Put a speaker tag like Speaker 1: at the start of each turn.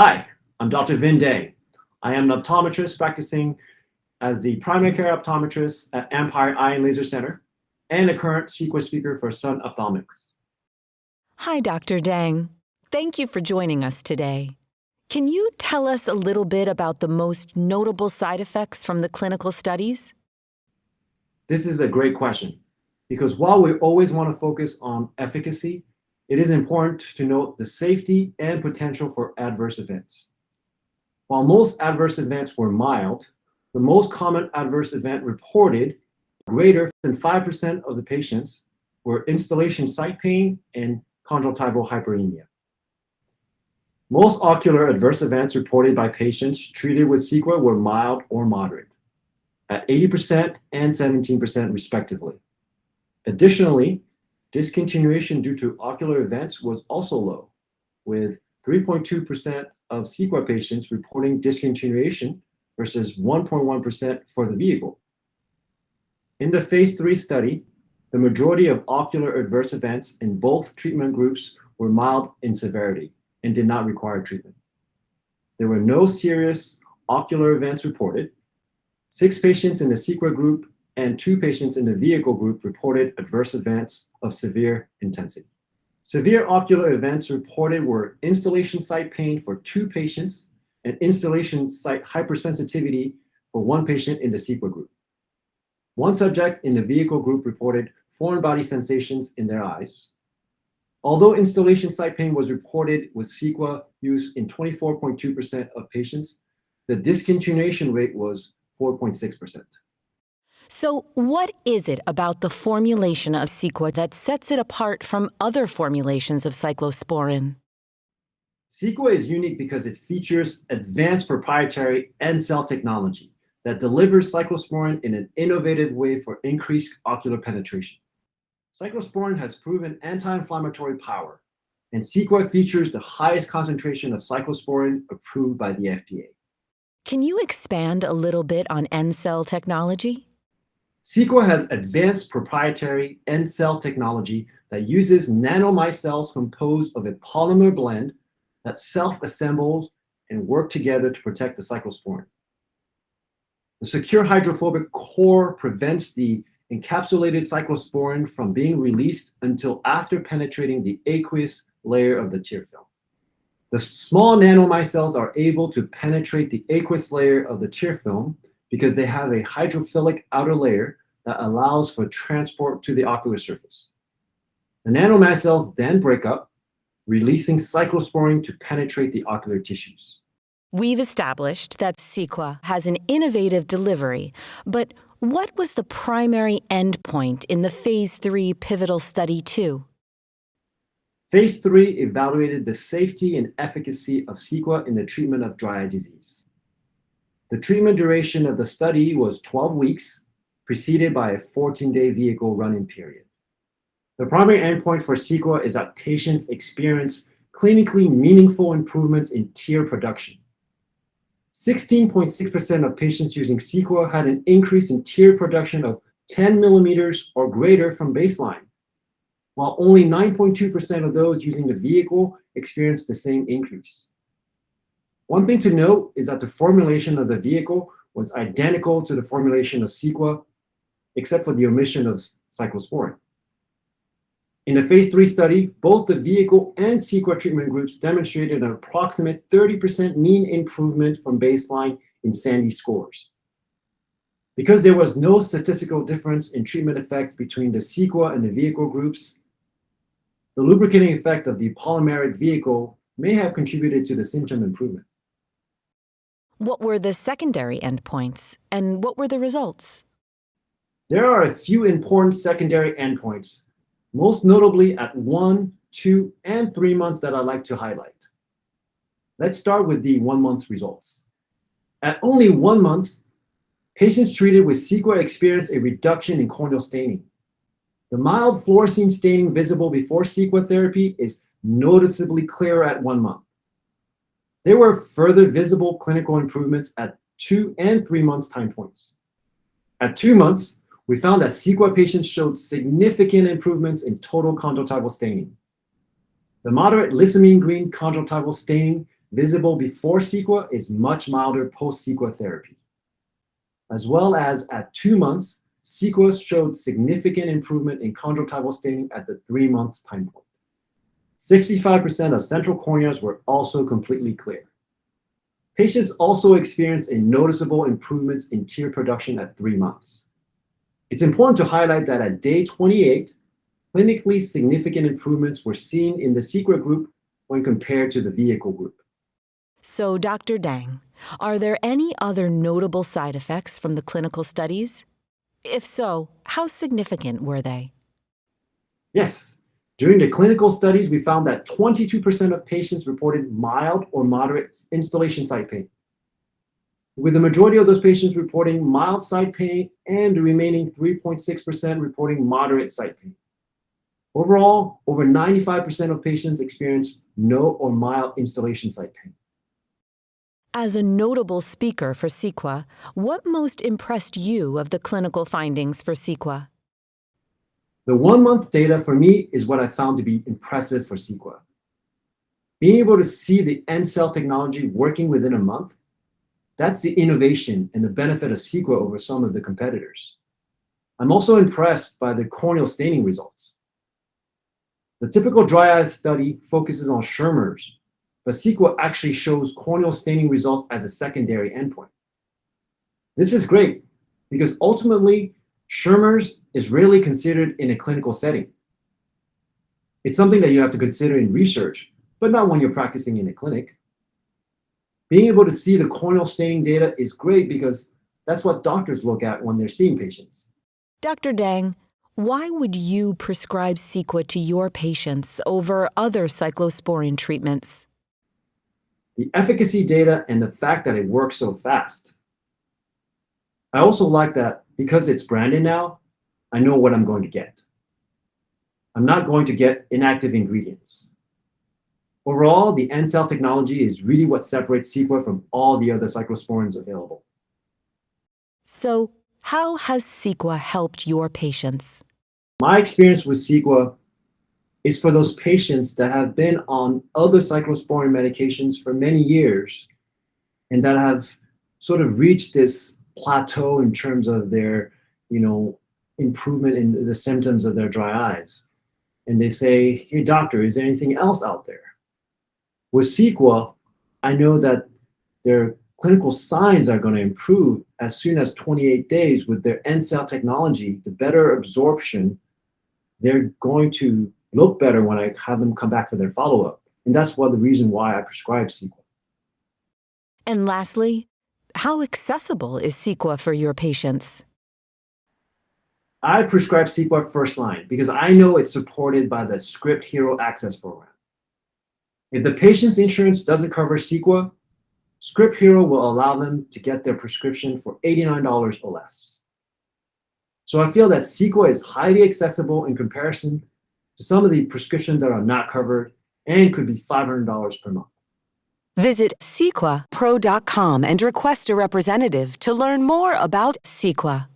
Speaker 1: Hi, I'm Dr. Vin Dang. I am an optometrist practicing as the primary care optometrist at Empire Eye and Laser Center and a current Cequa speaker for Sun Ophthalmics.
Speaker 2: Hi, Dr. Dang. Thank you for joining us today. Can you tell us a little bit about the most notable side effects from the clinical studies?
Speaker 1: This is a great question because while we always want to focus on efficacy, it is important to note the safety and potential for adverse events. While most adverse events were mild, the most common adverse event reported, greater than 5% of the patients, were installation site pain and conjunctival hyperemia. Most ocular adverse events reported by patients treated with Cequa were mild or moderate, at 80% and 17% respectively. Additionally, discontinuation due to ocular events was also low, with 3.2% of Cequa patients reporting discontinuation versus 1.1% for the vehicle. In the phase 3 study, the majority of ocular adverse events in both treatment groups were mild in severity and did not require treatment. There were no serious ocular events reported. 6 patients in the Cequa group and 2 patients in the vehicle group reported adverse events of severe intensity. Severe ocular events reported were installation site pain for 2 patients and installation site hypersensitivity for 1 patient in the Cequa group. 1 subject in the vehicle group reported foreign body sensations in their eyes. Although installation site pain was reported with Cequa use in 24.2% of patients, the discontinuation rate was 4.6%.
Speaker 2: So, what is it about the formulation of Cequa that sets it apart from other formulations of cyclosporine?
Speaker 1: Cequa is unique because it features advanced proprietary NCELL technology that delivers cyclosporine in an innovative way for increased ocular penetration. Cyclosporine has proven anti-inflammatory power, and Cequa features the highest concentration of cyclosporine approved by the FDA.
Speaker 2: Can you expand a little bit on NCELL Technology?
Speaker 1: Cequa has advanced proprietary NCELL technology that uses nanomicelles composed of a polymer blend that self-assembles and work together to protect the cyclosporine. The secure hydrophobic core prevents the encapsulated cyclosporine from being released until after penetrating the aqueous layer of the tear film. The small nanomicelles are able to penetrate the aqueous layer of the tear film because they have a hydrophilic outer layer that allows for transport to the ocular surface. The nanomicelles then break up, releasing cyclosporine to penetrate the ocular tissues.
Speaker 2: We've established that Cequa has an innovative delivery, but what was the primary endpoint in the phase 3 pivotal study 2?
Speaker 1: Phase 3 evaluated the safety and efficacy of Cequa in the treatment of dry eye disease. The treatment duration of the study was 12 weeks, preceded by a 14-day vehicle run-in period. The primary endpoint for Cequa is that patients experience clinically meaningful improvements in tear production. 16.6% of patients using Cequa had an increase in tear production of 10 millimeters or greater from baseline, while only 9.2% of those using the vehicle experienced the same increase. One thing to note is that the formulation of the vehicle was identical to the formulation of Cequa, except for the omission of cyclosporine. In the phase 3 study, both the vehicle and Cequa treatment groups demonstrated an approximate 30% mean improvement from baseline in SANDE scores. Because there was no statistical difference in treatment effect between the Cequa and the vehicle groups, the lubricating effect of the polymeric vehicle may have contributed to the symptom improvement.
Speaker 2: What were the secondary endpoints, and what were the results?
Speaker 1: There are a few important secondary endpoints, most notably at 1, 2, and 3 months that I'd like to highlight. Let's start with the 1 month results. At only 1 month, patients treated with Cequa experienced a reduction in corneal staining. The mild fluorescein staining visible before Cequa therapy is noticeably clearer at 1 month. There were further visible clinical improvements at 2 and 3 months time points. At 2 months, we found that Cequa patients showed significant improvements in total conjunctival staining. The moderate lissamine green conjunctival staining visible before Cequa is much milder post-Cequa therapy. As well as at 2 months, Cequa showed significant improvement in conjunctival staining at the 3 months time point. 65% of central corneas were also completely clear. Patients also experienced a noticeable improvements in tear production at 3 months. It's important to highlight that at day 28, clinically significant improvements were seen in the Cequa group when compared to the vehicle group.
Speaker 2: So, Dr. Dang, are there any other notable side effects from the clinical studies? If so, how significant were they?
Speaker 1: Yes. During the clinical studies, we found that 22% of patients reported mild or moderate installation site pain, with the majority of those patients reporting mild site pain and the remaining 3.6% reporting moderate site pain. Overall, over 95% of patients experienced no or mild installation site pain.
Speaker 2: As a notable speaker for Cequa, what most impressed you of the clinical findings for Cequa?
Speaker 1: The 1 month data for me is what I found to be impressive for Cequa. Being able to see the NCELL technology working within a month, that's the innovation and the benefit of Cequa over some of the competitors. I'm also impressed by the corneal staining results. The typical dry eye study focuses on Schirmer's, but Cequa actually shows corneal staining results as a secondary endpoint. This is great because ultimately, Schirmer's is rarely considered in a clinical setting. It's something that you have to consider in research, but not when you're practicing in a clinic. Being able to see the corneal staining data is great because that's what doctors look at when they're seeing patients.
Speaker 2: Dr. Dang, why would you prescribe Cequa to your patients over other cyclosporine treatments?
Speaker 1: The efficacy data and the fact that it works so fast. I also like that because it's branded now, I know what I'm going to get. I'm not going to get inactive ingredients. Overall, the NCELL technology is really what separates Cequa from all the other cyclosporines available.
Speaker 2: So, how has Cequa helped your patients?
Speaker 1: My experience with Cequa is for those patients that have been on other cyclosporine medications for many years and that have sort of reached this plateau in terms of their, improvement in the symptoms of their dry eyes. And they say, hey, doctor, is there anything else out there? With Cequa, I know that their clinical signs are going to improve as soon as 28 days with their NCELL technology, the better absorption. They're going to look better when I have them come back for their follow-up. And that's the reason why I prescribe Cequa.
Speaker 2: And lastly, how accessible is Cequa for your patients?
Speaker 1: I prescribe Cequa first line because I know it's supported by the Script Hero Access Program. If the patient's insurance doesn't cover Cequa, Script Hero will allow them to get their prescription for $89 or less. So I feel that Cequa is highly accessible in comparison to some of the prescriptions that are not covered and could be $500 per month.
Speaker 2: Visit CequaPro.com and request a representative to learn more about Cequa.